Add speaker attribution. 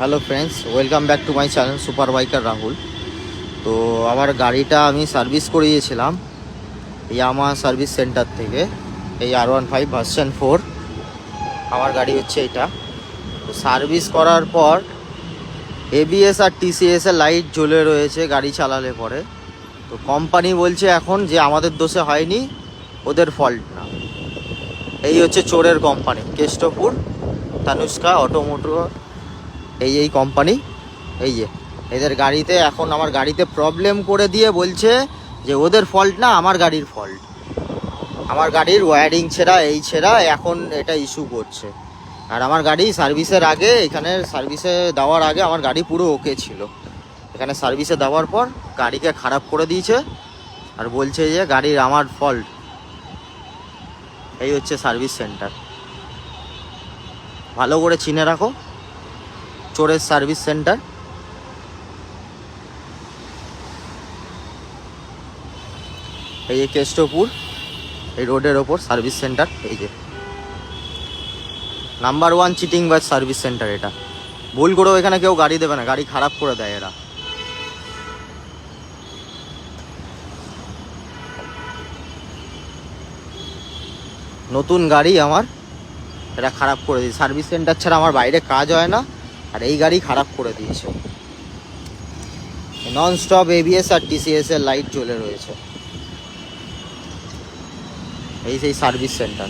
Speaker 1: Hello friends, welcome back to my channel super biker Rahul. তো আমার গাড়িটা আমি সার্ভিস করিয়েছিলাম ইয়ামাহা সার্ভিস সেন্টার থেকে। এই R15 ভার্সন 4 আমার গাড়ি হচ্ছে এটা। তো সার্ভিস করার পর ABS আর TCS এর লাইট জ্বলে রয়েছে গাড়ি চালালে পরে। তো কোম্পানি বলছে এখন যে আমাদের দোষে হয়নি, ওদের ফল্ট না। এই হচ্ছে চোরের কোম্পানি, কেষ্টপুর তানুষ্কা অটোমোটর। এই কোম্পানি, এই যে এদের গাড়িতে এখন আমার গাড়িতে প্রবলেম করে দিয়ে বলছে যে ওদের ফল্ট না, আমার গাড়ির ফল্ট। আমার গাড়ির ওয়্যারিং ছেঁড়া, এই ছেঁড়া, এখন এটা ইস্যু করছে। আর আমার গাড়ি সার্ভিসের আগে, এখানে সার্ভিসে দেওয়ার আগে আমার গাড়ি পুরো ওকে ছিল। এখানে সার্ভিসে দেওয়ার পর গাড়িকে খারাপ করে দিয়েছে আর বলছে যে গাড়ির আমার ফল্ট। এই হচ্ছে সার্ভিস সেন্টার, ভালো করে চিনে রাখো, চোরের সার্ভিস সেন্টার। এই যে কেষ্টপুর, এই রোডের ওপর সার্ভিস সেন্টার। এই যে নাম্বার 1 চিটিং বাজ সার্ভিস সেন্টার এটা। ভুল করেও এখানে কেউ গাড়ি দেবে না, গাড়ি খারাপ করে দেয় এরা। নতুন গাড়ি আমার, এটা খারাপ করে দিয়েছে। সার্ভিস সেন্টার ছাড়া আমার বাইরে কাজ হয় না, আর এই গাড়ি খারাপ করে দিয়েছে। নন স্টপ ABS আর TCS এর লাইট জ্বলে রয়েছে। এই সেই সার্ভিস সেন্টার।